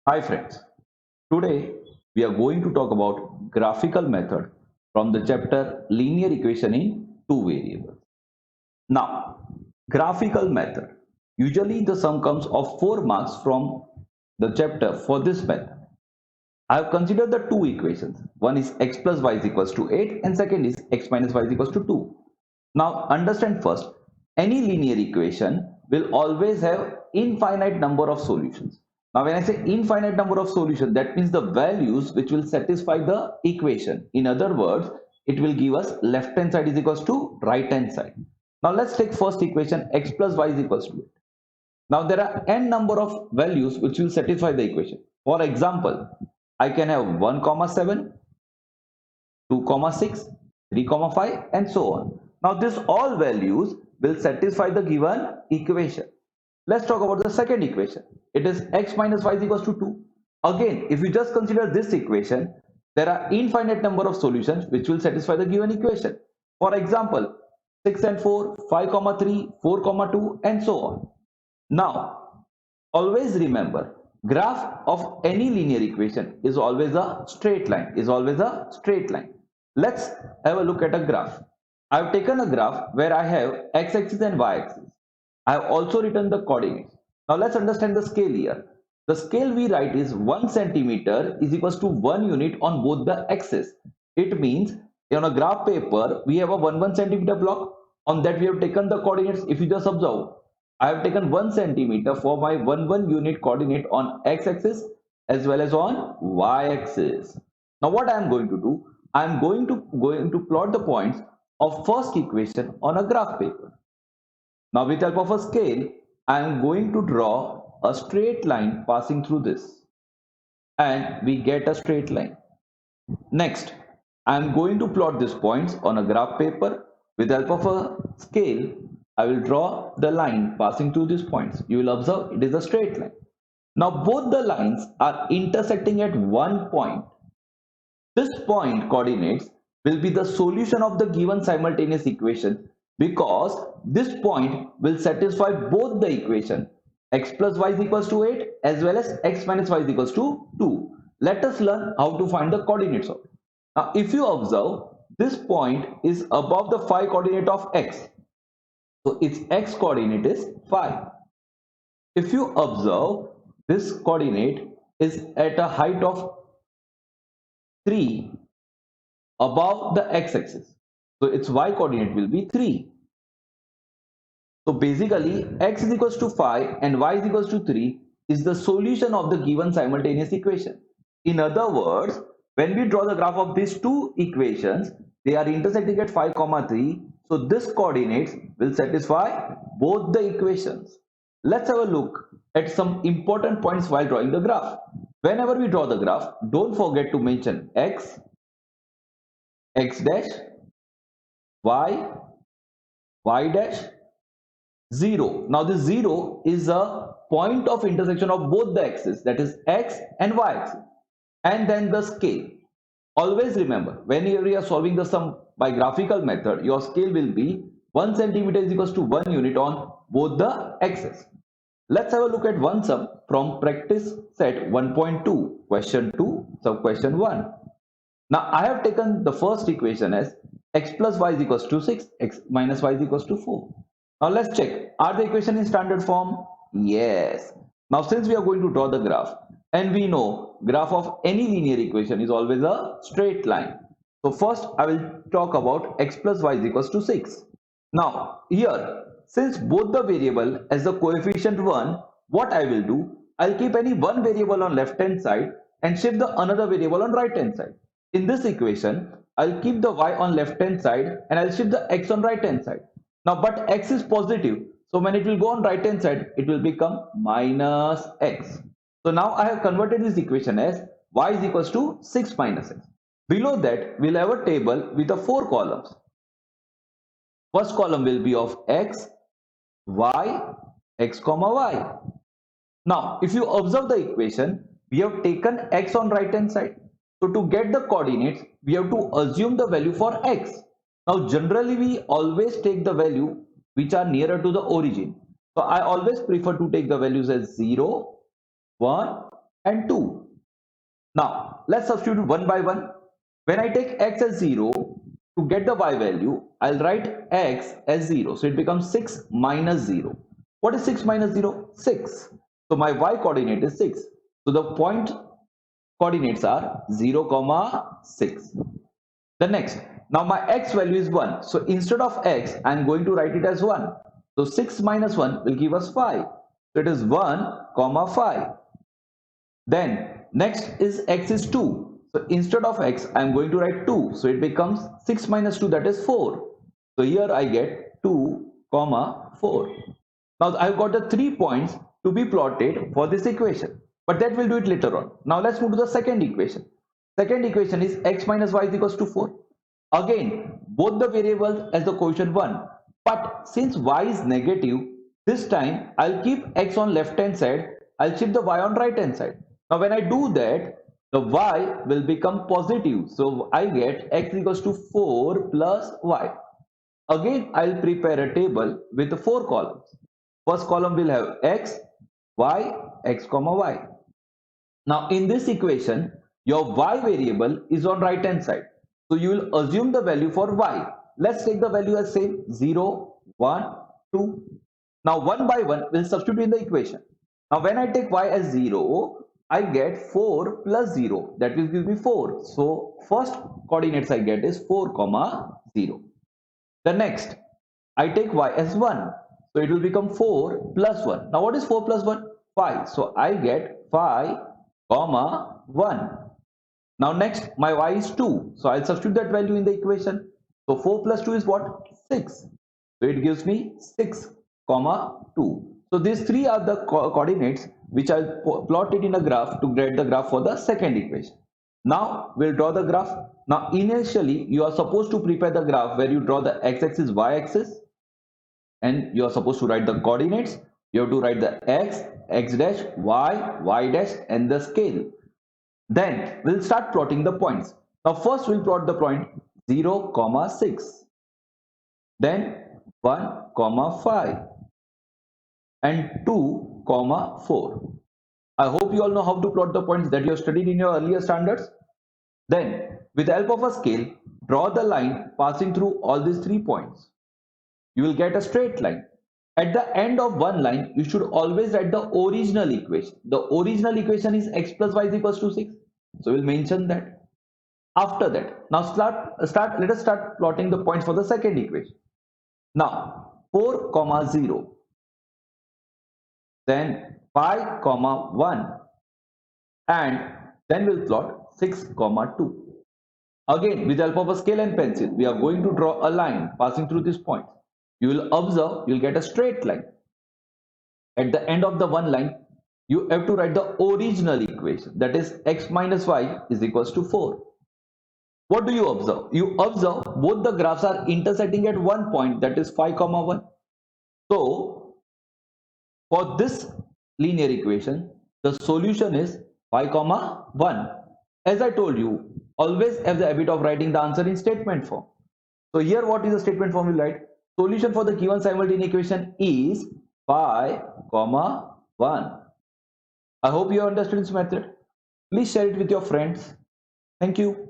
Hi friends, today we are going to talk about graphical method from the chapter linear equation in two variables. Now, graphical method. Usually the sum comes of 4 marks from the chapter for this method. I have considered the two equations. One is x plus y is equals to 8 and second is x minus y is equals to 2. Now understand first, any linear equation will always have infinite number of solutions. Now when I say infinite number of solutions, that means the values which will satisfy the equation. In other words, it will give us left hand side is equals to right hand side. Now let's take first equation x plus y is equals to 8. Now there are n number of values which will satisfy the equation. For example, I can have 1 comma 7, 2 comma 6, 3 comma 5 and so on. Now this all values will satisfy the given equation. Let's talk about the second equation. It is x minus y is equals to 2. Again, if you just consider this equation, there are infinite number of solutions which will satisfy the given equation. For example, 6 and 4, 5 comma 3, 4 comma 2 and so on. Now, always remember, graph of any linear equation is always a straight line, Let's have a look at a graph. I have taken a graph where I have x-axis and y-axis. I have also written the coordinates. Now let's understand the scale here. The scale we write is 1 centimeter is equals to 1 unit on both the axes. It means on a graph paper, we have a 1 centimeter block. On that we have taken the coordinates. If you just observe, I have taken 1 centimeter for my 1 unit coordinate on x-axis as well as on y-axis. Now what I am going to do, I am going to plot the points of first equation on a graph paper. Now with help of a scale, I am going to draw a straight line passing through this and we get a straight line. Next, I am going to plot these points on a graph paper. With help of a scale, I will draw the line passing through these points. You will observe it is a straight line. Now both the lines are intersecting at one point. This point coordinates will be the solution of the given simultaneous equation because this point will satisfy both the equation x plus y is equals to 8 as well as x minus y is equals to 2. Let us learn how to find the coordinates of it. Now if you observe, this point is above the phi coordinate of x. So its x coordinate is phi. If you observe, this coordinate is at a height of 3 above the x-axis. So its y coordinate will be 3. So basically x is equals to 5 and y is equals to 3 is the solution of the given simultaneous equation. In other words, when we draw the graph of these two equations, they are intersecting at 5 comma 3. So this coordinates will satisfy both the equations. Let's have a look at some important points while drawing the graph. Whenever we draw the graph, don't forget to mention x, x dash, y, y dash, 0. Now this 0 is a point of intersection of both the axes, that is x and y axis, and then the scale. Always remember, whenever you are solving the sum by graphical method, your scale will be 1 centimeter is equals to 1 unit on both the axes. Let's have a look at one sum from practice set 1.2, question 2, sub question 1. Now I have taken the first equation as x plus y is equals to 6, x minus y is equals to 4. Now let's check, are the equation in standard form? Yes. Now since we are going to draw the graph and we know graph of any linear equation is always a straight line. So first I will talk about x plus y is equals to 6. Now here, since both the variable as the coefficient 1, what I will do, I'll keep any one variable on left hand side and shift the another variable on right hand side. In this equation, I'll keep the y on left hand side and I'll shift the x on right hand side. Now but x is positive, so when it will go on right hand side, it will become minus x. So now I have converted this equation as y is equals to 6 minus x. Below that, we'll have a table with the 4 columns. First column will be of x, y, x comma y. Now, if you observe the equation, we have taken x on right hand side. So to get the coordinates, we have to assume the value for x. Now, generally we always take the value which are nearer to the origin. So I always prefer to take the values as 0, 1 and 2. Now let's substitute one by one. When I take x as 0, to get the y value, I'll write x as 0. So it becomes 6 minus 0. What is 6 minus 0? 6. So my y coordinate is 6. So the point coordinates are 0, 6. The next, now my x value is 1. So instead of x, I am going to write it as 1. So 6 minus 1 will give us 5. So it is 1, 5. Then next is x is 2. So instead of x, I am going to write 2. So it becomes 6 minus 2, that is 4. So here I get 2, 4. Now I've got the 3 points to be plotted for this equation. But that we'll do it later on. Now let's move to the second equation. Second equation is x minus y is equals to 4. Again, both the variables as the quotient 1. But since y is negative, this time I'll keep x on left hand side. I'll shift the y on right hand side. Now when I do that, the y will become positive. So I get x equals to 4 plus y. Again, I'll prepare a table with 4 columns. First column will have x, y, x, y. Now in this equation, your y variable is on right hand side. So you will assume the value for y. Let's take the value as same 0, 1, 2. Now one by one we'll substitute in the equation. Now when I take y as 0, I get 4 plus 0, that will give me 4. So first coordinates I get is 4, 0. The next, I take y as 1. So it will become 4 plus 1. Now what is 4 plus 1? 5. So I get 5, 1. Now next, my y is 2. So I'll substitute that value in the equation. So 4 plus 2 is what? 6. So it gives me 6, 2. So these three are the coordinates which I'll plot it in a graph to get the graph for the second equation. Now we'll draw the graph. Now initially you are supposed to prepare the graph where you draw the x-axis, y-axis, and you are supposed to write the coordinates. You have to write the x, x dash, y dash, and the scale. Then we'll start plotting the points. Now first we'll plot the point 0, 6. Then 1, 5. And 2, 4. I hope you all know how to plot the points that you have studied in your earlier standards. Then, with the help of a scale, draw the line passing through all these 3 points. You will get a straight line. At the end of one line, you should always write the original equation. The original equation is x plus y is equals to 6. So we'll mention that. After that, now let us start plotting the points for the second equation. Now, 4, 0. Then 5, 1. And then we'll plot 6, 2. Again, with the help of a scale and pencil, we are going to draw a line passing through this point. You will observe, you'll get a straight line. At the end of the one line, you have to write the original equation, that is x minus y is equals to 4. What do you observe? You observe both the graphs are intersecting at one point, that is 5, 1. So for this linear equation, the solution is 5, 1. As I told you, always have the habit of writing the answer in statement form. So here what is the statement form you write? Solution for the given simultaneous equation is 5, 1. I hope you have understood this method. Please share it with your friends. Thank you.